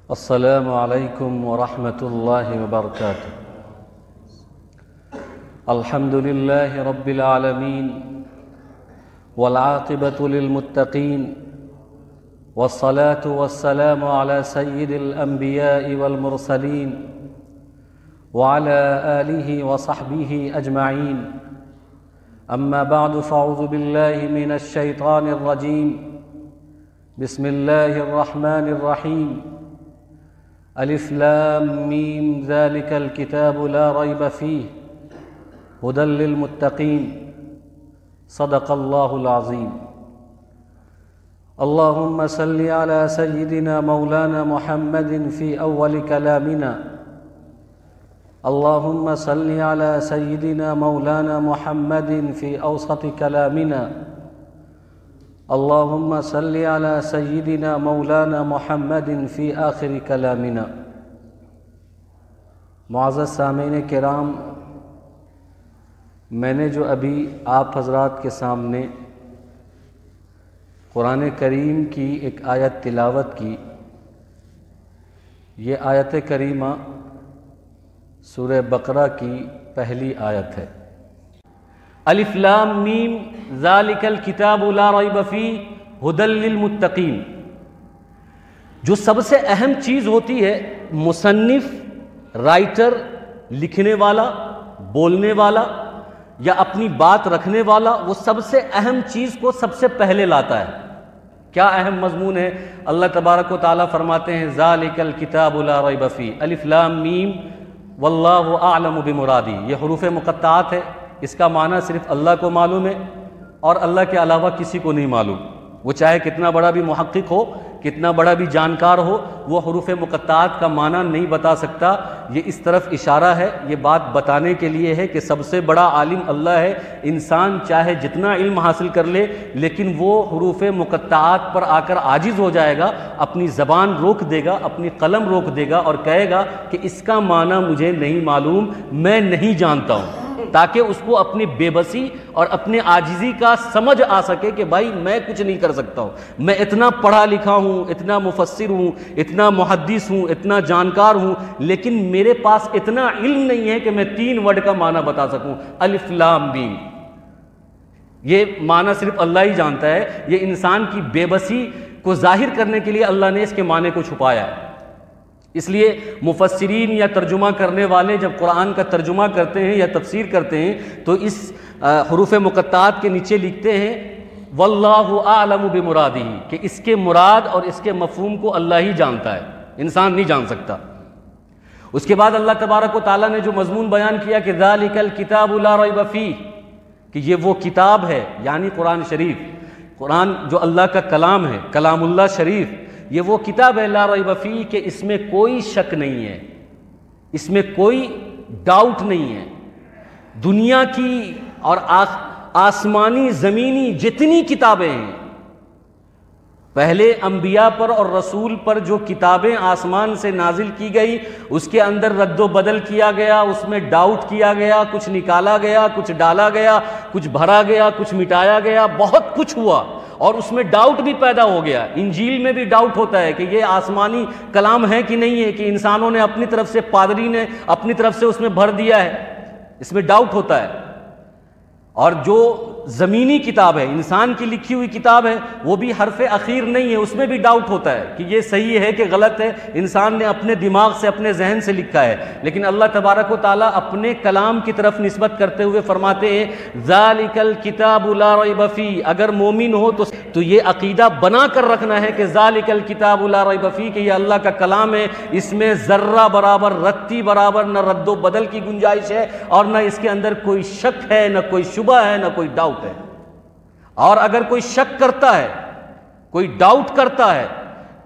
السلام علیکم ورحمۃ اللہ وبرکاتہ۔ الحمد للہ رب العالمین والعاقبۃ للمتقین والصلاة والسلام علی سید الانبیاء والمرسلین وعلی آلہ وصحبہ اجمعین، اما بعد فاعوذ باللہ من الشیطان الرجیم، بسم اللہ الرحمن الرحیم۔ الف لام میم ذلک الکتاب لا ریب فیہ ھدی للمتقین، صدق اللہ العظیم۔ اللہم صل علی سیدنا مولانا محمد فی اول کلامنا، اللہم صل علی سیدنا مولانا محمد فی اوسط کلامنا، اللہم صل علی سیدنا مولانا محمد فی آخر کلامنا۔ معزز سامعین کرام، میں نے جو ابھی آپ حضرات کے سامنے قرآن کریم کی ایک آیت تلاوت کی، یہ آیت کریمہ سورہ بقرہ کی پہلی آیت ہے۔ الف لام میم ذالک الکتاب لا ریب فیہ ھدی للمتقین۔ جو سب سے اہم چیز ہوتی ہے، مصنف، رائٹر، لکھنے والا، بولنے والا یا اپنی بات رکھنے والا، وہ سب سے اہم چیز کو سب سے پہلے لاتا ہے۔ کیا اہم مضمون ہے؟ اللہ تبارک و تعالیٰ فرماتے ہیں ذالک الکتاب لا ریب فیہ، الف لام میم واللہ اعلم بمرادی۔ یہ حروف مقطعات ہے، اس کا معنی صرف اللہ کو معلوم ہے اور اللہ کے علاوہ کسی کو نہیں معلوم۔ وہ چاہے کتنا بڑا بھی محقق ہو، کتنا بڑا بھی جانکار ہو، وہ حروف مقطعات کا معنی نہیں بتا سکتا۔ یہ اس طرف اشارہ ہے، یہ بات بتانے کے لیے ہے کہ سب سے بڑا عالم اللہ ہے۔ انسان چاہے جتنا علم حاصل کر لے، لیکن وہ حروف مقطعات پر آ کر عاجز ہو جائے گا، اپنی زبان روک دے گا، اپنی قلم روک دے گا اور کہے گا کہ اس کا معنی مجھے نہیں معلوم، میں نہیں جانتا ہوں، تاکہ اس کو اپنی بے بسی اور اپنے عاجزی کا سمجھ آ سکے کہ بھائی میں کچھ نہیں کر سکتا ہوں، میں اتنا پڑھا لکھا ہوں، اتنا مفسر ہوں، اتنا محدث ہوں، اتنا جانکار ہوں، لیکن میرے پاس اتنا علم نہیں ہے کہ میں 3 ورڈ کا معنی بتا سکوں، الف لام میم۔ یہ معنی صرف اللہ ہی جانتا ہے۔ یہ انسان کی بے بسی کو ظاہر کرنے کے لیے اللہ نے اس کے معنی کو چھپایا ہے۔ اس لیے مفسرین یا ترجمہ کرنے والے جب قرآن کا ترجمہ کرتے ہیں یا تفسیر کرتے ہیں تو اس حروف مقطعات کے نیچے لکھتے ہیں واللہ اعلم بمرادہ، کہ اس کے مراد اور اس کے مفہوم کو اللہ ہی جانتا ہے، انسان نہیں جان سکتا۔ اس کے بعد اللہ تبارک و تعالیٰ نے جو مضمون بیان کیا کہ ذالک الکتاب لا ریب فیہ، کہ یہ وہ کتاب ہے یعنی قرآن شریف، قرآن جو اللہ کا کلام ہے، کلام اللہ شریف، یہ وہ کتاب ہے لا ریب فیہ کہ اس میں کوئی شک نہیں ہے، اس میں کوئی ڈاؤٹ نہیں ہے۔ دنیا کی اور آسمانی زمینی جتنی کتابیں ہیں، پہلے انبیاء پر اور رسول پر جو کتابیں آسمان سے نازل کی گئی، اس کے اندر رد و بدل کیا گیا، اس میں ڈاؤٹ کیا گیا، کچھ نکالا گیا، کچھ ڈالا گیا، کچھ بھرا گیا، کچھ مٹایا گیا، بہت کچھ ہوا اور اس میں ڈاؤٹ بھی پیدا ہو گیا۔ انجیل میں بھی ڈاؤٹ ہوتا ہے کہ یہ آسمانی کلام ہے کہ نہیں ہے، کہ انسانوں نے اپنی طرف سے، پادری نے اپنی طرف سے اس میں بھر دیا ہے، اس میں ڈاؤٹ ہوتا ہے۔ اور جو زمینی کتاب ہے، انسان کی لکھی ہوئی کتاب ہے، وہ بھی حرف اخیر نہیں ہے، اس میں بھی ڈاؤٹ ہوتا ہے کہ یہ صحیح ہے کہ غلط ہے، انسان نے اپنے دماغ سے، اپنے ذہن سے لکھا ہے۔ لیکن اللہ تبارک و تعالیٰ اپنے کلام کی طرف نسبت کرتے ہوئے فرماتے ہیں ذالک الکتاب لا ریب فیہ۔ اگر مومن ہو تو یہ عقیدہ بنا کر رکھنا ہے کہ ذالک الکتاب لا ریب فیہ، کہ یہ اللہ کا کلام ہے، اس میں ذرہ برابر، رتی برابر نہ رد و بدل کی گنجائش ہے اور نہ اس کے اندر کوئی شک ہے، نہ کوئی شبہ ہے، نہ کوئی ڈاؤٹ ہے۔ اور اگر کوئی شک کرتا ہے، کوئی ڈاؤٹ کرتا ہے،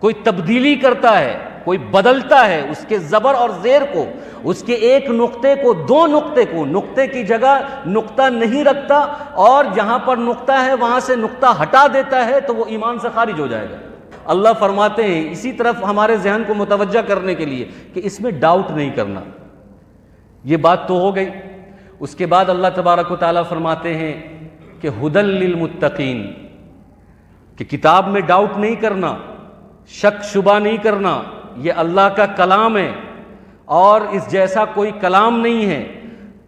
کوئی تبدیلی کرتا ہے، کوئی بدلتا ہے اس کے زبر اور زیر کو، اس کے ایک نقطے کو 2 نقطے کو، نقطے کی جگہ نقطہ نہیں رکھتا اور جہاں پر نقطہ ہے وہاں سے نقطہ ہٹا دیتا ہے، تو وہ ایمان سے خارج ہو جائے گا۔ اللہ فرماتے ہیں اسی طرف ہمارے ذہن کو متوجہ کرنے کے لیے کہ اس میں ڈاؤٹ نہیں کرنا۔ یہ بات تو ہو گئی۔ اس کے بعد اللہ تبارک و تعالیٰ فرماتے ہیں کہ ھدی للمتقین، کہ کتاب میں ڈاؤٹ نہیں کرنا، شک شبہ نہیں کرنا، یہ اللہ کا کلام ہے اور اس جیسا کوئی کلام نہیں ہے۔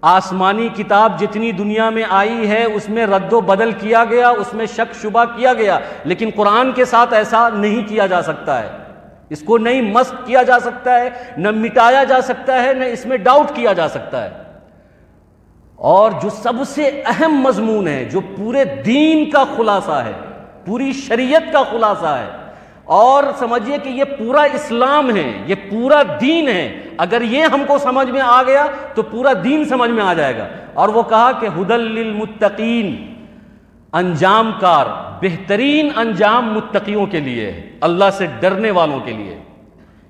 آسمانی کتاب جتنی دنیا میں آئی ہے اس میں رد و بدل کیا گیا، اس میں شک شبہ کیا گیا، لیکن قرآن کے ساتھ ایسا نہیں کیا جا سکتا ہے۔ اس کو نہیں مسخ کیا جا سکتا ہے، نہ مٹایا جا سکتا ہے، نہ اس میں ڈاؤٹ کیا جا سکتا ہے۔ اور جو سب سے اہم مضمون ہے، جو پورے دین کا خلاصہ ہے، پوری شریعت کا خلاصہ ہے، اور سمجھیے کہ یہ پورا اسلام ہے، یہ پورا دین ہے، اگر یہ ہم کو سمجھ میں آ گیا تو پورا دین سمجھ میں آ جائے گا۔ اور وہ کہا کہ ھدی للمتقین، انجام کار، بہترین انجام متقیوں کے لیے ہے، اللہ سے ڈرنے والوں کے لیے۔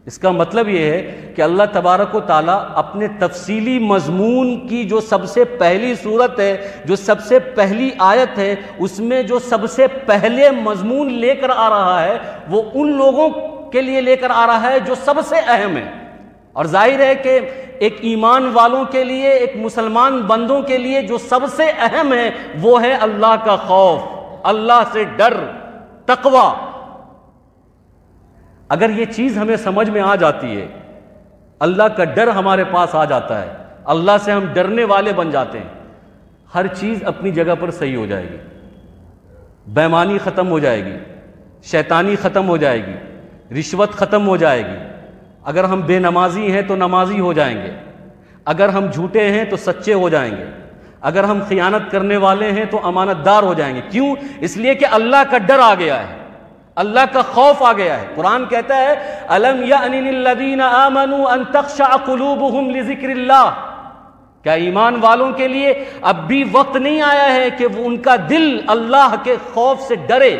اس کا مطلب یہ ہے کہ اللہ تبارک و تعالیٰ اپنے تفصیلی مضمون کی جو سب سے پہلی صورت ہے، جو سب سے پہلی آیت ہے، اس میں جو سب سے پہلے مضمون لے کر آ رہا ہے وہ ان لوگوں کے لیے لے کر آ رہا ہے جو سب سے اہم ہے۔ اور ظاہر ہے کہ ایک ایمان والوں کے لیے، ایک مسلمان بندوں کے لیے جو سب سے اہم ہے وہ ہے اللہ کا خوف، اللہ سے ڈر، تقوی۔ اگر یہ چیز ہمیں سمجھ میں آ جاتی ہے، اللہ کا ڈر ہمارے پاس آ جاتا ہے، اللہ سے ہم ڈرنے والے بن جاتے ہیں، ہر چیز اپنی جگہ پر صحیح ہو جائے گی، بے ایمانی ختم ہو جائے گی، شیطانی ختم ہو جائے گی، رشوت ختم ہو جائے گی، اگر ہم بے نمازی ہیں تو نمازی ہو جائیں گے، اگر ہم جھوٹے ہیں تو سچے ہو جائیں گے، اگر ہم خیانت کرنے والے ہیں تو امانت دار ہو جائیں گے۔ کیوں؟ اس لیے کہ اللہ کا ڈر آ گیا ہے، اللہ کا خوف آ گیا ہے۔ قرآن کہتا ہے أَلَمْ يَأْنِ لِلَّذِينَ آمَنُوا أَن تَخْشَعَ قُلُوبُهُمْ لِذِكْرِ اللَّهِ، کیا ایمان والوں کے لیے اب بھی وقت نہیں آیا ہے کہ وہ ان کا دل اللہ کے خوف سے ڈرے،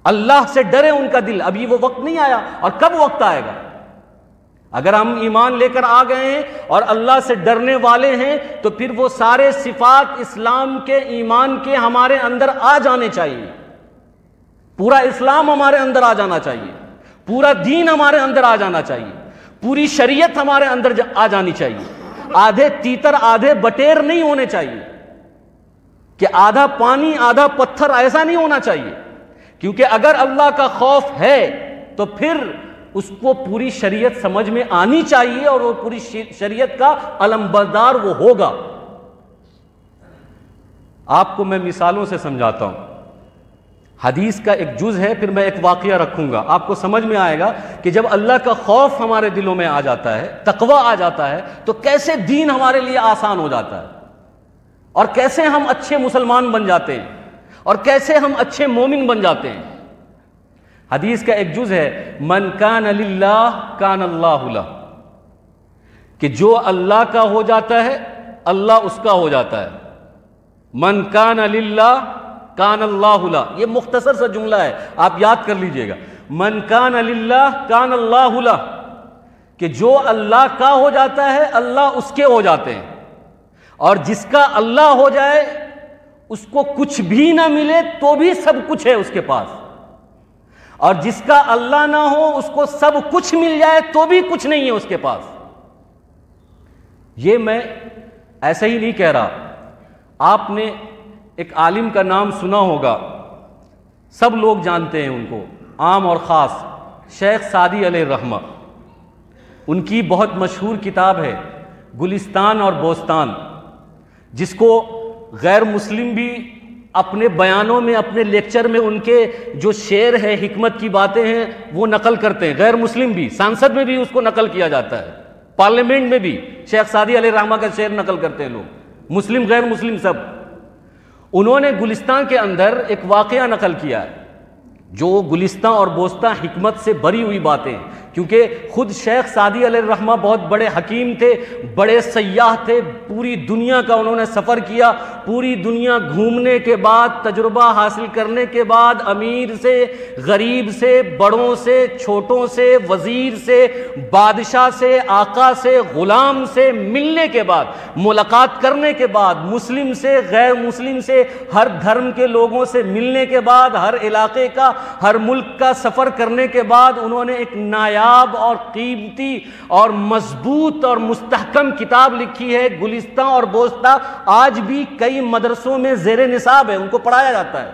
اللہ سے ڈرے ان کا دل؟ ابھی وہ وقت نہیں آیا، اور کب وقت آئے گا؟ اگر ہم ایمان لے کر آ گئے ہیں اور اللہ سے ڈرنے والے ہیں تو پھر وہ سارے صفات اسلام کے، ایمان کے ہمارے اندر آ جانے چاہیے، پورا اسلام ہمارے اندر آ جانا چاہیے، پورا دین ہمارے اندر آ جانا چاہیے، پوری شریعت ہمارے اندر آ جانی چاہیے۔ آدھے تیتر آدھے بٹیر نہیں ہونے چاہیے کہ آدھا پانی آدھا پتھر، ایسا نہیں ہونا چاہیے، کیونکہ اگر اللہ کا خوف ہے تو پھر اس کو پوری شریعت سمجھ میں آنی چاہیے اور وہ پوری شریعت کا علمبردار وہ ہوگا۔ آپ کو میں مثالوں سے سمجھاتا ہوں، حدیث کا ایک جز ہے، پھر میں ایک واقعہ رکھوں گا، آپ کو سمجھ میں آئے گا کہ جب اللہ کا خوف ہمارے دلوں میں آ جاتا ہے، تقوی آ جاتا ہے، تو کیسے دین ہمارے لیے آسان ہو جاتا ہے، اور کیسے ہم اچھے مسلمان بن جاتے ہیں، اور کیسے ہم اچھے مومن بن جاتے ہیں۔ حدیث کا ایک جز ہے من کان للہ کان اللہ لہ، کہ جو اللہ کا ہو جاتا ہے اللہ اس کا ہو جاتا ہے۔ من کان للہ کان اللہ لہ، یہ مختصر سا جملہ ہے، آپ یاد کر لیجئے گا۔ من کان للہ کان اللہ لہ، کہ جو اللہ کا ہو جاتا ہے اللہ اس کے ہو جاتے ہیں، اور جس کا اللہ ہو جائے اس کو کچھ بھی نہ ملے تو بھی سب کچھ ہے اس کے پاس، اور جس کا اللہ نہ ہو اس کو سب کچھ مل جائے تو بھی کچھ نہیں ہے اس کے پاس۔ یہ میں ایسے ہی نہیں کہہ رہا، آپ نے ایک عالم کا نام سنا ہوگا، سب لوگ جانتے ہیں ان کو، عام اور خاص، شیخ سعدی علیہ الرحمہ۔ ان کی بہت مشہور کتاب ہے گلستان اور بوستان، جس کو غیر مسلم بھی اپنے بیانوں میں، اپنے لیکچر میں ان کے جو شعر ہے، حکمت کی باتیں ہیں، وہ نقل کرتے ہیں، غیر مسلم بھی، سانسد میں بھی اس کو نقل کیا جاتا ہے، پارلیمنٹ میں بھی شیخ سعدی علیہ الرحمہ کا شعر نقل کرتے ہیں لوگ، مسلم غیر مسلم سب۔ انہوں نے گلستان کے اندر ایک واقعہ نقل کیا ہے، جو گلستان اور بوستان حکمت سے بھری ہوئی باتیں ہیں، کیونکہ خود شیخ سعدی علیہ الرحمہ بہت بڑے حکیم تھے، بڑے سیاح تھے، پوری دنیا کا انہوں نے سفر کیا، پوری دنیا گھومنے کے بعد، تجربہ حاصل کرنے کے بعد، امیر سے، غریب سے، بڑوں سے، چھوٹوں سے، وزیر سے، بادشاہ سے، آقا سے، غلام سے ملنے کے بعد، ملاقات کرنے کے بعد، مسلم سے، غیر مسلم سے، ہر دھرم کے لوگوں سے ملنے کے بعد، ہر علاقے کا، ہر ملک کا سفر کرنے کے بعد، انہوں نے ایک نایاب اور قیمتی اور مضبوط اور مستحکم کتاب لکھی ہے، گلستان اور بوستان۔ آج بھی کئی مدرسوں میں زیر نصاب ہے، ان کو پڑھایا جاتا ہے۔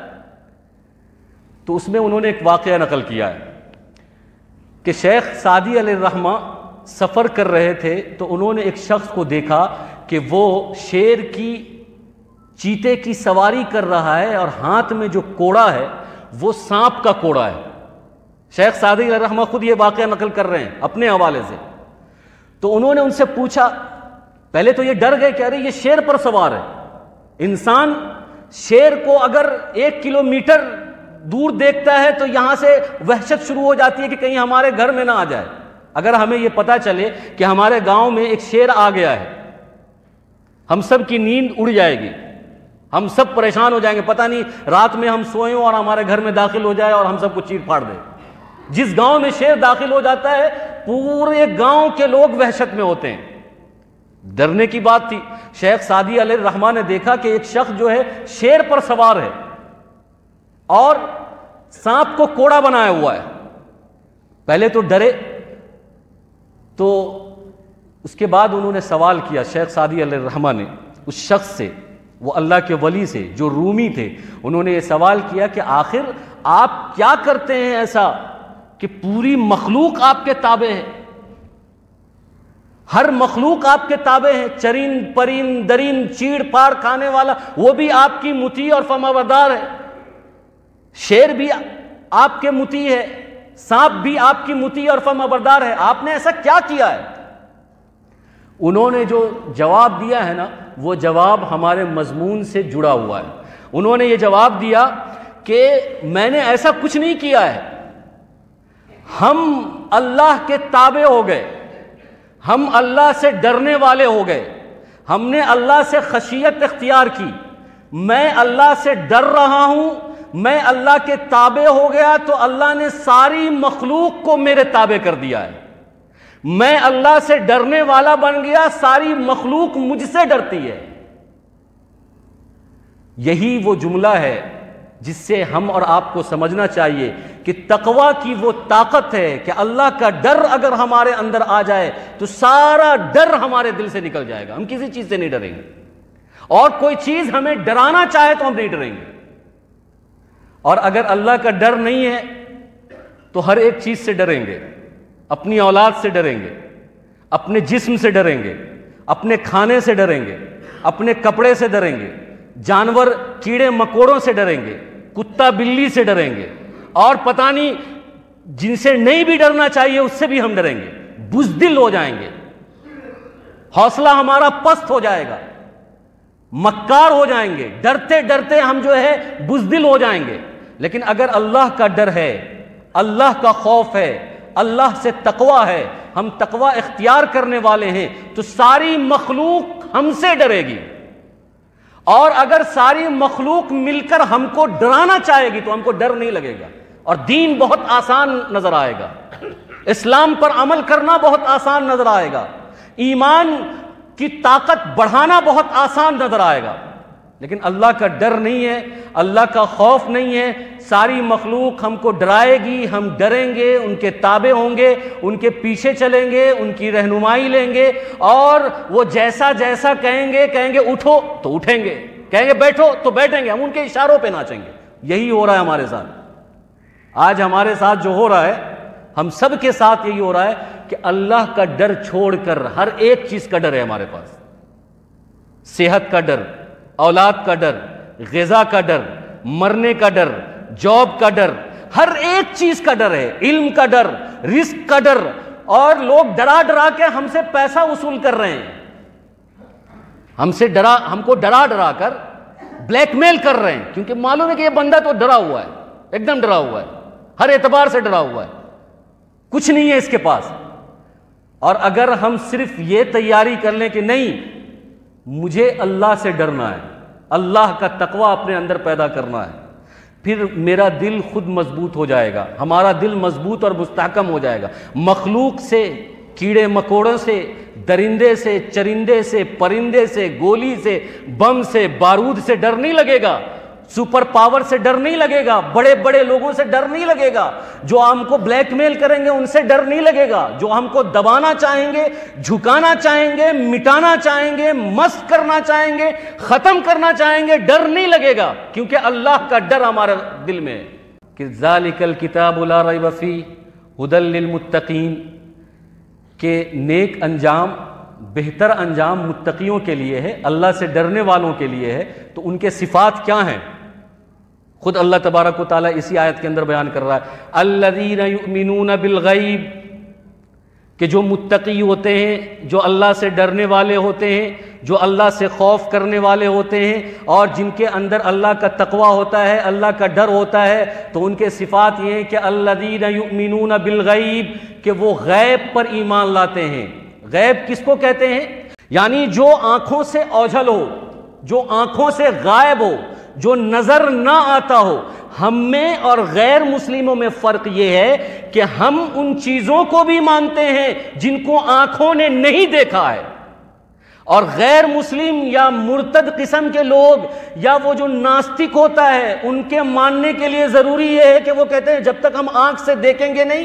تو اس میں انہوں نے ایک واقعہ نقل کیا ہے۔ کہ شیخ سعدی علیہ الرحمہ سفر کر رہے تھے تو انہوں نے ایک شخص کو دیکھا کہ وہ شیر کی چیتے کی سواری کر رہا ہے اور ہاتھ میں جو کوڑا ہے وہ سانپ کا کوڑا ہے۔ شیخ سعدی علیہ الرحمہ خود یہ واقعہ نقل کر رہے ہیں اپنے حوالے سے۔ تو انہوں نے ان سے پوچھا، پہلے تو یہ ڈر گئے کہ ارے یہ شیر پر سوار ہے۔ انسان شیر کو اگر 1 کلومیٹر دور دیکھتا ہے تو یہاں سے وحشت شروع ہو جاتی ہے کہ کہیں ہمارے گھر میں نہ آ جائے۔ اگر ہمیں یہ پتا چلے کہ ہمارے گاؤں میں ایک شیر آ گیا ہے، ہم سب کی نیند اڑ جائے گی، ہم سب پریشان ہو جائیں گے، پتہ نہیں رات میں ہم سوئیں اور ہمارے گھر میں داخل ہو جائے اور ہم سب کو چیر پھاڑ دے۔ جس گاؤں میں شیر داخل ہو جاتا ہے پورے گاؤں کے لوگ وحشت میں ہوتے ہیں۔ ڈرنے کی بات تھی۔ شیخ سعدی علیہ الرحمہ نے دیکھا کہ ایک شخص جو ہے شیر پر سوار ہے اور سانپ کو کوڑا بنایا ہوا ہے۔ پہلے تو ڈرے، تو اس کے بعد انہوں نے سوال کیا، شیخ سعدی علیہ الرحمہ نے اس شخص سے، وہ اللہ کے ولی سے جو رومی تھے، انہوں نے یہ سوال کیا کہ آخر آپ کیا کرتے ہیں ایسا کہ پوری مخلوق آپ کے تابع ہے؟ ہر مخلوق آپ کے تابع ہے، چرند پرند درند چیڑ پاڑ کھانے والا وہ بھی آپ کی مطیع اور فرمانبردار ہے، شیر بھی آپ کے مطیع ہے، سانپ بھی آپ کی مطیع اور فرمانبردار ہے، آپ نے ایسا کیا کیا ہے؟ انہوں نے جو جواب دیا ہے نا، وہ جواب ہمارے مضمون سے جڑا ہوا ہے۔ انہوں نے یہ جواب دیا کہ میں نے ایسا کچھ نہیں کیا ہے، ہم اللہ کے تابع ہو گئے، ہم اللہ سے ڈرنے والے ہو گئے، ہم نے اللہ سے خشیت اختیار کی، میں اللہ سے ڈر رہا ہوں، میں اللہ کے تابع ہو گیا تو اللہ نے ساری مخلوق کو میرے تابع کر دیا ہے، میں اللہ سے ڈرنے والا بن گیا، ساری مخلوق مجھ سے ڈرتی ہے۔ یہی وہ جملہ ہے جس سے ہم اور آپ کو سمجھنا چاہیے کہ تقویٰ کی وہ طاقت ہے کہ اللہ کا ڈر اگر ہمارے اندر آ جائے تو سارا ڈر ہمارے دل سے نکل جائے گا، ہم کسی چیز سے نہیں ڈریں گے، اور کوئی چیز ہمیں ڈرانا چاہے تو ہم نہیں ڈریں گے۔ اور اگر اللہ کا ڈر نہیں ہے تو ہر ایک چیز سے ڈریں گے، اپنی اولاد سے ڈریں گے، اپنے جسم سے ڈریں گے، اپنے کھانے سے ڈریں گے، اپنے کپڑے سے ڈریں گے، جانور کیڑے مکوڑوں سے ڈریں گے، کتا بلی سے ڈریں گے، اور پتہ نہیں جن سے نہیں بھی ڈرنا چاہیے اس سے بھی ہم ڈریں گے، بزدل ہو جائیں گے، حوصلہ ہمارا پست ہو جائے گا، مکار ہو جائیں گے، ڈرتے ڈرتے ہم جو ہے بزدل ہو جائیں گے۔ لیکن اگر اللہ کا ڈر ہے، اللہ کا خوف ہے، اللہ سے تقویٰ ہے، ہم تقویٰ اختیار کرنے والے ہیں تو ساری مخلوق ہم سے ڈرے گی، اور اگر ساری مخلوق مل کر ہم کو ڈرانا چاہے گی تو ہم کو ڈر نہیں لگے گا، اور دین بہت آسان نظر آئے گا، اسلام پر عمل کرنا بہت آسان نظر آئے گا، ایمان کی طاقت بڑھانا بہت آسان نظر آئے گا۔ لیکن اللہ کا ڈر نہیں ہے، اللہ کا خوف نہیں ہے، ساری مخلوق ہم کو ڈرائے گی، ہم ڈریں گے، ان کے تابع ہوں گے، ان کے پیچھے چلیں گے، ان کی رہنمائی لیں گے، اور وہ جیسا جیسا کہیں گے اٹھو تو اٹھیں گے، کہیں گے بیٹھو تو بیٹھیں گے، ہم ان کے اشاروں پہ ناچیں گے۔ یہی ہو رہا ہے ہمارے ساتھ آج، ہمارے ساتھ جو ہو رہا ہے، ہم سب کے ساتھ یہی ہو رہا ہے کہ اللہ کا ڈر چھوڑ کر ہر ایک چیز کا ڈر ہے ہمارے پاس، صحت کا ڈر، اولاد کا ڈر، غذا کا ڈر، مرنے کا ڈر، جاب کا ڈر، ہر ایک چیز کا ڈر ہے، علم کا ڈر، رزق کا ڈر، اور لوگ ڈرا ڈرا کے ہم سے پیسہ وصول کر رہے ہیں، ہم کو ڈرا ڈرا کر بلیک میل کر رہے ہیں، کیونکہ معلوم ہے کہ یہ بندہ تو ڈرا ہوا ہے، ایک دم ڈرا ہوا ہے، ہر اعتبار سے ڈرا ہوا ہے، کچھ نہیں ہے اس کے پاس۔ اور اگر ہم صرف یہ تیاری کر لیں کہ نہیں، مجھے اللہ سے ڈرنا ہے، اللہ کا تقویٰ اپنے اندر پیدا کرنا ہے، پھر میرا دل خود مضبوط ہو جائے گا، ہمارا دل مضبوط اور مستحکم ہو جائے گا، مخلوق سے، کیڑے مکوڑوں سے، درندے سے، چرندے سے، پرندے سے، گولی سے، بم سے، بارود سے ڈر نہیں لگے گا، سپر پاور سے ڈر نہیں لگے گا، بڑے بڑے لوگوں سے ڈر نہیں لگے گا، جو ہم کو بلیک میل کریں گے ان سے ڈر نہیں لگے گا، جو ہم کو دبانا چاہیں گے، جھکانا چاہیں گے، مٹانا چاہیں گے، مسخ کرنا چاہیں گے، ختم کرنا چاہیں گے، ڈر نہیں لگے گا، کیونکہ اللہ کا ڈر ہمارے دل میں ہے کہ ذالک الکتاب لا ریب فیہ ہدی للمتقین کہ نیک انجام، بہتر انجام متقیوں کے لیے ہے، اللہ سے ڈرنے والوں کے لیے ہے۔ تو ان کے صفات کیا ہیں؟ خود اللہ تبارک و تعالیٰ اسی آیت کے اندر بیان کر رہا ہے، الذین یؤمنون بالغیب، کہ جو متقی ہوتے ہیں، جو اللہ سے ڈرنے والے ہوتے ہیں، جو اللہ سے خوف کرنے والے ہوتے ہیں، اور جن کے اندر اللہ کا تقوی ہوتا ہے، اللہ کا ڈر ہوتا ہے، تو ان کے صفات یہ ہیں کہ الذین یؤمنون بالغیب، کہ وہ غیب پر ایمان لاتے ہیں۔ غیب کس کو کہتے ہیں؟ یعنی جو آنکھوں سے اوجھل ہو، جو آنکھوں سے غائب ہو، جو نظر نہ آتا ہو۔ ہم میں اور غیر مسلموں میں فرق یہ ہے کہ ہم ان چیزوں کو بھی مانتے ہیں جن کو آنکھوں نے نہیں دیکھا ہے، اور غیر مسلم یا مرتد قسم کے لوگ یا وہ جو ناستک ہوتا ہے، ان کے ماننے کے لیے ضروری یہ ہے کہ وہ کہتے ہیں جب تک ہم آنکھ سے دیکھیں گے نہیں،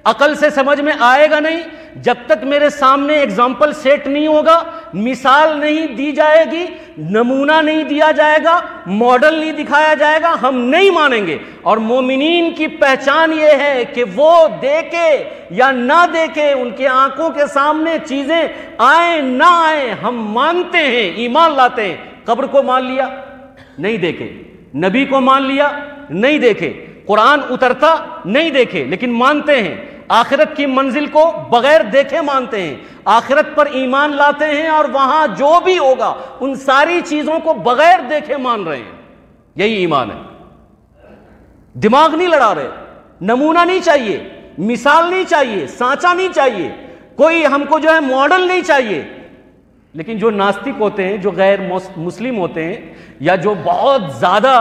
عقل سے سمجھ میں آئے گا نہیں، جب تک میرے سامنے اگزامپل سیٹ نہیں ہوگا، مثال نہیں دی جائے گی، نمونہ نہیں دیا جائے گا، ماڈل نہیں دکھایا جائے گا، ہم نہیں مانیں گے۔ اور مومنین کی پہچان یہ ہے کہ وہ دیکھے یا نہ دیکھے، ان کے آنکھوں کے سامنے چیزیں آئیں نہ آئیں، ہم مانتے ہیں، ایمان لاتے ہیں۔ قبر کو مان لیا، نہیں دیکھے، نبی کو مان لیا، نہیں دیکھے، قرآن اترتا نہیں دیکھے، لیکن مانتے ہیں۔ آخرت کی منزل کو بغیر دیکھے مانتے ہیں، آخرت پر ایمان لاتے ہیں، اور وہاں جو بھی ہوگا ان ساری چیزوں کو بغیر دیکھے مان رہے ہیں۔ یہی ایمان ہے۔ دماغ نہیں لڑا رہے، نمونہ نہیں چاہیے، مثال نہیں چاہیے، سانچہ نہیں چاہیے، کوئی ہم کو جو ہے ماڈل نہیں چاہیے۔ لیکن جو ناستک ہوتے ہیں، جو غیر مسلم ہوتے ہیں، یا جو بہت زیادہ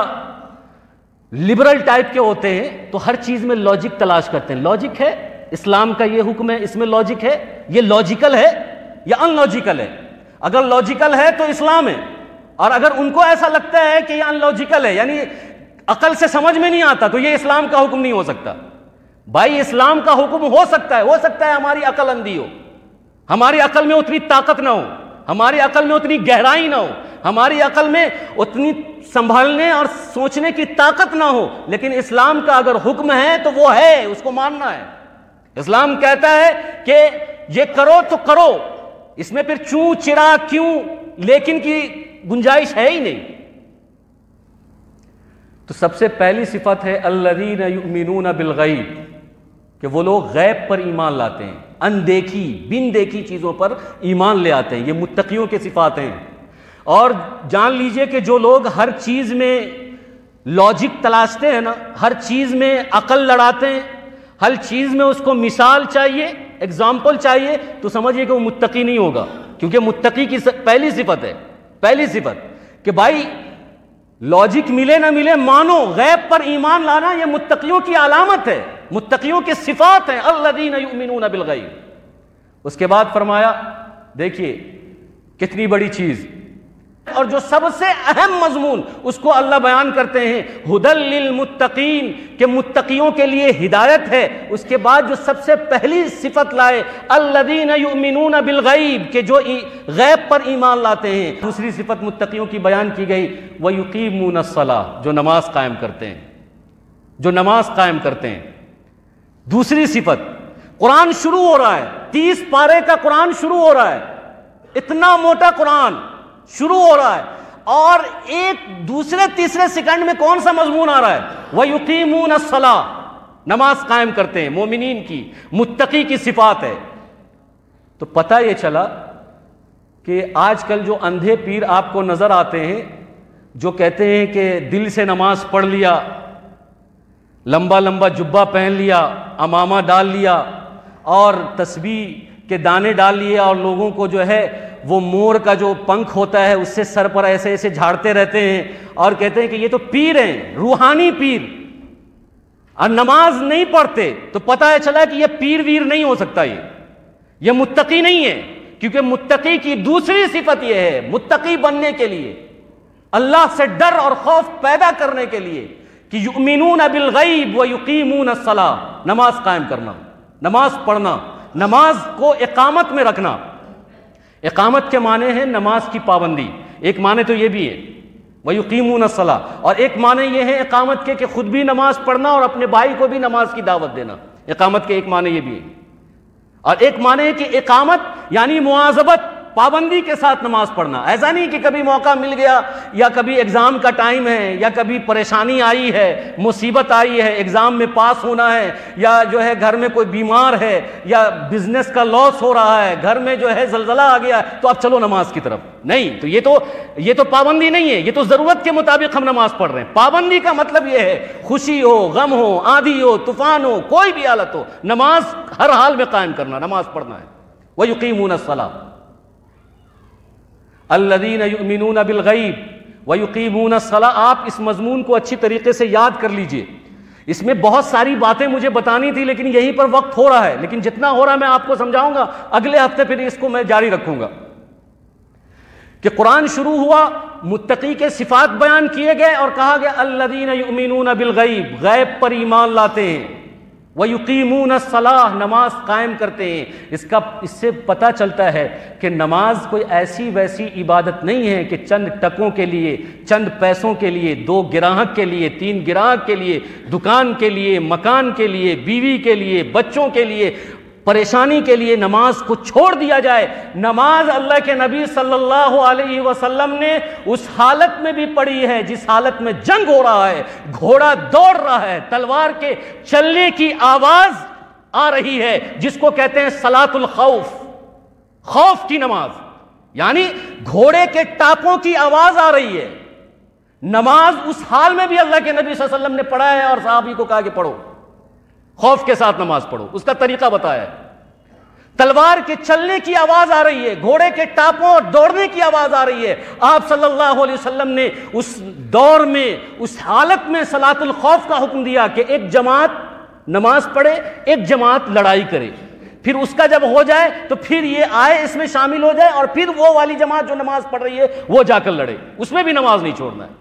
لبرل ٹائپ کے ہوتے ہیں، تو ہر چیز میں لاجک تلاش کرتے ہیں۔ لاجک ہے، اسلام کا یہ حکم ہے، اس میں لاجک ہے، یہ لاجیکل ہے یا ان لاجیکل ہے؟ اگر لاجیکل ہے تو اسلام ہے، اور اگر ان کو ایسا لگتا ہے کہ یہ ان لاجیکل ہے، یعنی عقل سے سمجھ میں نہیں آتا، تو یہ اسلام کا حکم نہیں ہو سکتا۔ بھائی اسلام کا حکم ہو سکتا ہے ہماری عقل اندھی ہو، ہماری عقل میں اتنی طاقت نہ ہو، ہماری عقل میں اتنی گہرائی نہ ہو، ہماری عقل میں اتنی سنبھالنے اور سوچنے کی طاقت نہ ہو، لیکن اسلام کا اگر حکم ہے تو وہ ہے، اس کو ماننا ہے۔ اسلام کہتا ہے کہ یہ کرو تو کرو، اس میں پھر چوں چرا کیوں لیکن کی گنجائش ہے ہی نہیں۔ تو سب سے پہلی صفت ہے الذین یؤمنون بالغیب، کہ وہ لوگ غیب پر ایمان لاتے ہیں، اندیکھی بن دیکھی چیزوں پر ایمان لے آتے ہیں۔ یہ متقیوں کے صفات ہیں۔ اور جان لیجئے کہ جو لوگ ہر چیز میں لاجک تلاشتے ہیں نا، ہر چیز میں عقل لڑاتے ہیں، ہر چیز میں اس کو مثال چاہیے، اگزامپل چاہیے، تو سمجھیے کہ وہ متقی نہیں ہوگا، کیونکہ متقی کی پہلی صفت ہے، پہلی صفت کہ بھائی لاجک ملے نہ ملے مانو، غیب پر ایمان لانا یہ متقیوں کی علامت ہے، متقیوں کی صفات ہیں، الذین یؤمنون بالغیب۔ اس کے بعد فرمایا، دیکھیے کتنی بڑی چیز، اور جو سب سے اہم مضمون اس کو اللہ بیان کرتے ہیں، ہدی للمتقین، کہ متقیوں کے لیے ہدایت ہے۔ اس کے بعد جو سب سے پہلی صفت لائے، الذین یؤمنون بالغیب، کہ جو غیب پر ایمان لاتے ہیں۔ دوسری صفت متقیوں کی بیان کی گئی، وَيُقِيمُونَ الصَّلَاةَ، جو نماز قائم کرتے ہیں، جو نماز قائم کرتے ہیں۔ دوسری صفت، قرآن شروع ہو رہا ہے، 30 پارے کا قرآن شروع ہو رہا ہے، اتنا موٹا قرآن شروع ہو رہا ہے، اور ایک دوسرے تیسرے سیکنڈ میں کون سا مضمون آ رہا ہے؟ وَيُقِيمُونَ الصَّلَاةَ، نماز قائم کرتے ہیں، مومنین کی، متقی کی صفات ہے۔ تو پتہ یہ چلا کہ آج کل جو اندھے پیر آپ کو نظر آتے ہیں، جو کہتے ہیں کہ دل سے نماز پڑھ لیا، لمبا لمبا جبہ پہن لیا، امامہ ڈال لیا، اور تسبیح کے دانے ڈال لیے، اور لوگوں کو جو ہے وہ مور کا جو پنکھ ہوتا ہے اس سے سر پر ایسے ایسے جھاڑتے رہتے ہیں، اور کہتے ہیں کہ یہ تو پیر ہیں، روحانی پیر، اور نماز نہیں پڑھتے۔ تو پتہ چلا کہ یہ پیر ویر نہیں ہو سکتا، یہ متقی نہیں ہے، کیونکہ متقی کی دوسری صفت یہ ہے، متقی بننے کے لیے، اللہ سے ڈر اور خوف پیدا کرنے کے لیے، کہ یؤمنون بالغیب ویقیمون الصلاۃ، نماز قائم کرنا، نماز پڑھنا، نماز کو اقامت میں رکھنا۔ اقامت کے معنی ہے نماز کی پابندی، ایک معنی تو یہ بھی ہے وَيُقِيمُونَ الصَّلَاةَ، اور ایک معنی یہ ہے اقامت کے کہ خود بھی نماز پڑھنا اور اپنے بھائی کو بھی نماز کی دعوت دینا، اقامت کے ایک معنی یہ بھی ہے، اور ایک معنی ہے کہ اقامت یعنی مواظبت، پابندی کے ساتھ نماز پڑھنا. ایسا نہیں کہ کبھی موقع مل گیا یا کبھی ایگزام کا ٹائم ہے یا کبھی پریشانی آئی ہے، مصیبت آئی ہے، ایگزام میں پاس ہونا ہے، یا جو ہے گھر میں کوئی بیمار ہے، یا بزنس کا لاس ہو رہا ہے، گھر میں جو ہے زلزلہ آ گیا تو اب چلو نماز کی طرف. نہیں، تو یہ تو پابندی نہیں ہے، یہ تو ضرورت کے مطابق ہم نماز پڑھ رہے ہیں. پابندی کا مطلب یہ ہے خوشی ہو، غم ہو، آندھی ہو، طوفان ہو، کوئی بھی حالت ہو، نماز ہر حال میں قائم کرنا، نماز پڑھنا ہے. وَيُقِيمُونَ الصَّلَاةَ الذین یؤمنون بالغیب ویقیمون الصلاۃ. آپ اس مضمون کو اچھی طریقے سے یاد کر لیجئے. اس میں بہت ساری باتیں مجھے بتانی تھی لیکن یہیں پر وقت ہو رہا ہے، لیکن جتنا ہو رہا ہے میں آپ کو سمجھاؤں گا. اگلے ہفتے پھر اس کو میں جاری رکھوں گا. کہ قرآن شروع ہوا، متقی کے صفات بیان کیے گئے اور کہا گیا الذین یؤمنون بالغیب، غیب پر ایمان لاتے ہیں، وَيُقِيمُونَ الصَّلَاةَ، نماز قائم کرتے ہیں. اس سے پتہ چلتا ہے کہ نماز کوئی ایسی ویسی عبادت نہیں ہے کہ چند ٹکوں کے لیے، چند پیسوں کے لیے، 2 گراہک کے لیے، 3 گراہک کے لیے، دکان کے لیے، مکان کے لیے، بیوی کے لیے، بچوں کے لیے، پریشانی کے لیے نماز کو چھوڑ دیا جائے. نماز اللہ کے نبی صلی اللہ علیہ وسلم نے اس حالت میں بھی پڑھی ہے جس حالت میں جنگ ہو رہا ہے، گھوڑا دوڑ رہا ہے، تلوار کے چلنے کی آواز آ رہی ہے، جس کو کہتے ہیں صلاۃ الخوف، خوف کی نماز. یعنی گھوڑے کے ٹاپوں کی آواز آ رہی ہے. نماز اس حال میں بھی اللہ کے نبی صلی اللہ علیہ وسلم نے پڑھا ہے اور صحابی کو کہا کہ پڑھو، خوف کے ساتھ نماز پڑھو. اس کا طریقہ بتایا ہے. تلوار کے چلنے کی آواز آ رہی ہے، گھوڑے کے ٹاپوں اور دوڑنے کی آواز آ رہی ہے. آپ صلی اللہ علیہ وسلم نے اس دور میں، اس حالت میں صلاۃ الخوف کا حکم دیا کہ ایک جماعت نماز پڑھے، ایک جماعت لڑائی کرے. پھر اس کا جب ہو جائے تو پھر یہ آئے اس میں شامل ہو جائے، اور پھر وہ والی جماعت جو نماز پڑھ رہی ہے وہ جا کر لڑے. اس میں بھی نماز نہیں چھوڑنا ہے.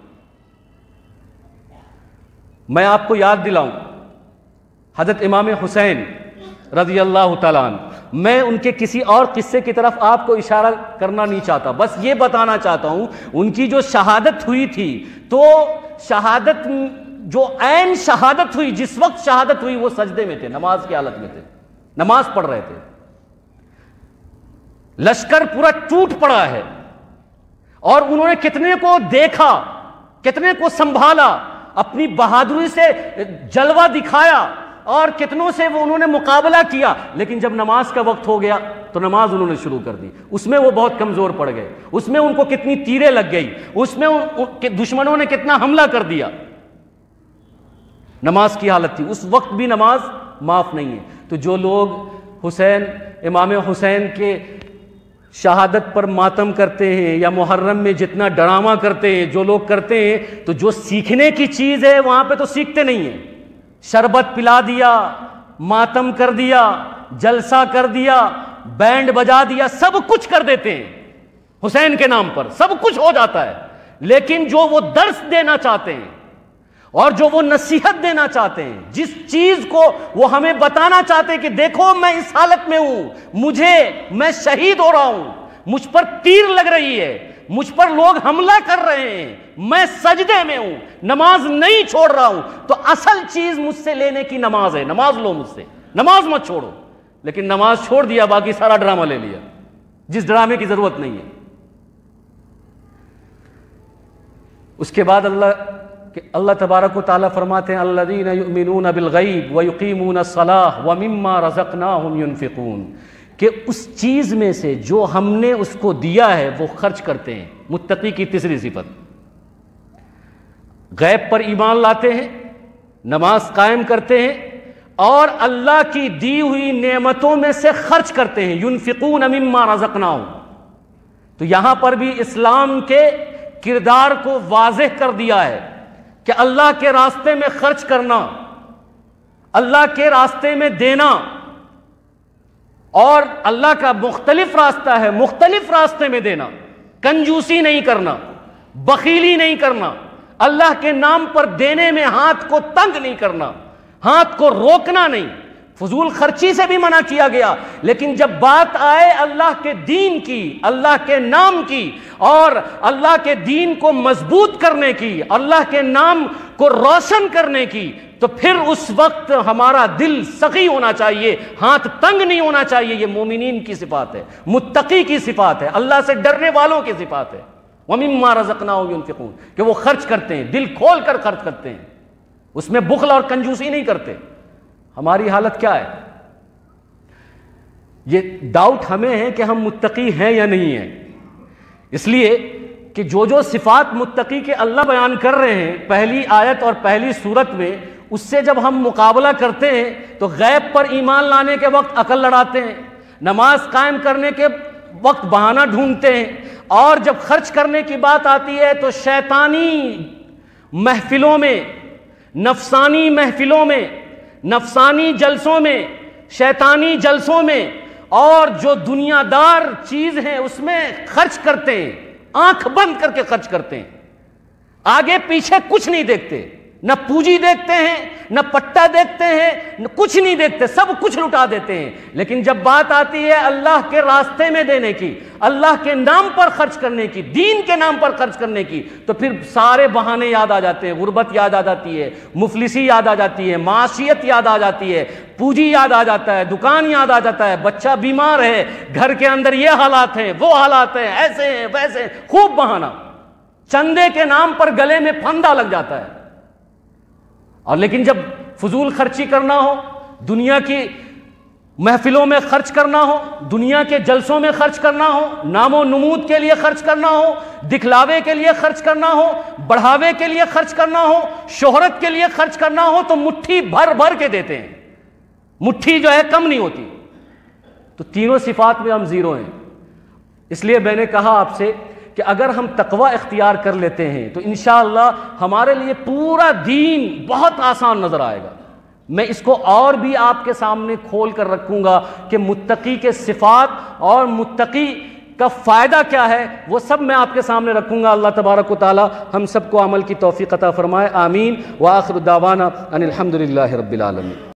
میں آپ کو یاد دلاؤں حضرت امام حسین رضی اللہ تعالیٰ عنہ، میں ان کے کسی اور قصے کی طرف آپ کو اشارہ کرنا نہیں چاہتا، بس یہ بتانا چاہتا ہوں ان کی جو شہادت ہوئی تھی، تو شہادت جو عین شہادت ہوئی، جس وقت شہادت ہوئی وہ سجدے میں تھے، نماز کی حالت میں تھے، نماز پڑھ رہے تھے. لشکر پورا ٹوٹ پڑا ہے اور انہوں نے کتنے کو دیکھا، کتنے کو سنبھالا، اپنی بہادری سے جلوہ دکھایا، اور کتنوں سے وہ انہوں نے مقابلہ کیا، لیکن جب نماز کا وقت ہو گیا تو نماز انہوں نے شروع کر دی. اس میں وہ بہت کمزور پڑ گئے، اس میں ان کو کتنی تیریں لگ گئی، اس میں دشمنوں نے کتنا حملہ کر دیا. نماز کی حالت تھی، اس وقت بھی نماز معاف نہیں ہے. تو جو لوگ امام حسین کے شہادت پر ماتم کرتے ہیں یا محرم میں جتنا ڈرامہ کرتے ہیں، جو لوگ کرتے ہیں، تو جو سیکھنے کی چیز ہے وہاں پہ تو سیکھتے نہیں ہیں. شربت پلا دیا، ماتم کر دیا، جلسہ کر دیا، بینڈ بجا دیا، سب کچھ کر دیتے ہیں حسین کے نام پر، سب کچھ ہو جاتا ہے. لیکن جو وہ درس دینا چاہتے ہیں اور جو وہ نصیحت دینا چاہتے ہیں، جس چیز کو وہ ہمیں بتانا چاہتے ہیں کہ دیکھو میں اس حالت میں ہوں، میں شہید ہو رہا ہوں، مجھ پر تیر لگ رہی ہے، مجھ پر لوگ حملہ کر رہے ہیں، میں سجدے میں ہوں، نماز نہیں چھوڑ رہا ہوں، تو اصل چیز مجھ سے لینے کی نماز ہے. نماز لو مجھ سے، نماز مت چھوڑو. لیکن نماز چھوڑ دیا، باقی سارا ڈرامہ لے لیا جس ڈرامے کی ضرورت نہیں ہے. اس کے بعد اللہ تبارک و تعالیٰ فرماتے ہیں الذین یؤمنون بالغیب ویقیمون الصلاۃ ومما رزقناہم ینفقون، کہ اس چیز میں سے جو ہم نے اس کو دیا ہے وہ خرچ کرتے ہیں. متقی کی تیسری صفت، غیب پر ایمان لاتے ہیں، نماز قائم کرتے ہیں اور اللہ کی دی ہوئی نعمتوں میں سے خرچ کرتے ہیں. ینفقون مما رزقناہم. تو یہاں پر بھی اسلام کے کردار کو واضح کر دیا ہے کہ اللہ کے راستے میں خرچ کرنا، اللہ کے راستے میں دینا، اور اللہ کا مختلف راستہ ہے، مختلف راستے میں دینا. کنجوسی نہیں کرنا، بخیلی نہیں کرنا، اللہ کے نام پر دینے میں ہاتھ کو تنگ نہیں کرنا، ہاتھ کو روکنا نہیں. فضول خرچی سے بھی منع کیا گیا، لیکن جب بات آئے اللہ کے دین کی، اللہ کے نام کی، اور اللہ کے دین کو مضبوط کرنے کی، اللہ کے نام کو روشن کرنے کی، تو پھر اس وقت ہمارا دل سخی ہونا چاہیے، ہاتھ تنگ نہیں ہونا چاہیے۔ یہ مومنین کی صفات ہے، متقی کی صفات ہے، اللہ سے ڈرنے والوں کی صفات ہے۔ وَمِمَّا رَزَقْنَاهُمْ يُنْفِقُونَ، کہ وہ خرچ کرتے ہیں، دل کھول کر خرچ کرتے ہیں، اس میں بخل اور کنجوسی نہیں کرتے۔ ہماری حالت کیا ہے؟ یہ ڈاؤٹ ہمیں ہے کہ ہم متقی ہیں یا نہیں ہیں، اس لیے کہ جو صفات متقی کے اللہ بیان کر رہے ہیں پہلی آیت اور پہلی سورت میں، اس سے جب ہم مقابلہ کرتے ہیں تو غیب پر ایمان لانے کے وقت عقل لڑاتے ہیں، نماز قائم کرنے کے وقت بہانہ ڈھونڈتے ہیں، اور جب خرچ کرنے کی بات آتی ہے تو شیطانی محفلوں میں، نفسانی محفلوں میں، نفسانی جلسوں میں، شیطانی جلسوں میں، اور جو دنیا دار چیز ہیں اس میں خرچ کرتے ہیں، آنکھ بند کر کے خرچ کرتے ہیں، آگے پیچھے کچھ نہیں دیکھتے، نہ پونجی دیکھتے ہیں، نہ پٹا دیکھتے ہیں، نہ کچھ نہیں دیکھتے، سب کچھ لٹا دیتے ہیں۔ لیکن جب بات آتی ہے اللہ کے راستے میں دینے کی، اللہ کے نام پر خرچ کرنے کی، دین کے نام پر خرچ کرنے کی، تو پھر سارے بہانے یاد آ جاتے ہیں، غربت یاد آ جاتی ہے، مفلسی یاد آ جاتی ہے، معاشیت یاد آ جاتی ہے، پونجی یاد آ جاتا ہے، دکان یاد آ جاتا ہے، بچہ بیمار ہے، گھر کے اندر یہ حالات ہیں، وہ حالات ہیں، ایسے ہیں ویسے ہیں، خوب بہانہ، چندے کے نام پر گلے میں پھندا لگ جاتا ہے۔ اور لیکن جب فضول خرچی کرنا ہو، دنیا کی محفلوں میں خرچ کرنا ہو، دنیا کے جلسوں میں خرچ کرنا ہو، نام و نمود کے لیے خرچ کرنا ہو، دکھلاوے کے لیے خرچ کرنا ہو، بڑھاوے کے لیے خرچ کرنا ہو، شہرت کے لیے خرچ کرنا ہو، تو مٹھی بھر بھر کے دیتے ہیں، مٹھی جو ہے کم نہیں ہوتی۔ تو تینوں صفات میں ہم زیرو ہیں۔ اس لیے میں نے کہا آپ سے کہ اگر ہم تقوی اختیار کر لیتے ہیں تو انشاءاللہ ہمارے لیے پورا دین بہت آسان نظر آئے گا۔ میں اس کو اور بھی آپ کے سامنے کھول کر رکھوں گا کہ متقی کے صفات اور متقی کا فائدہ کیا ہے، وہ سب میں آپ کے سامنے رکھوں گا۔ اللہ تبارک و تعالی ہم سب کو عمل کی توفیق عطا فرمائے، آمین۔ وآخر دعوانا ان الحمدللہ رب العالمین۔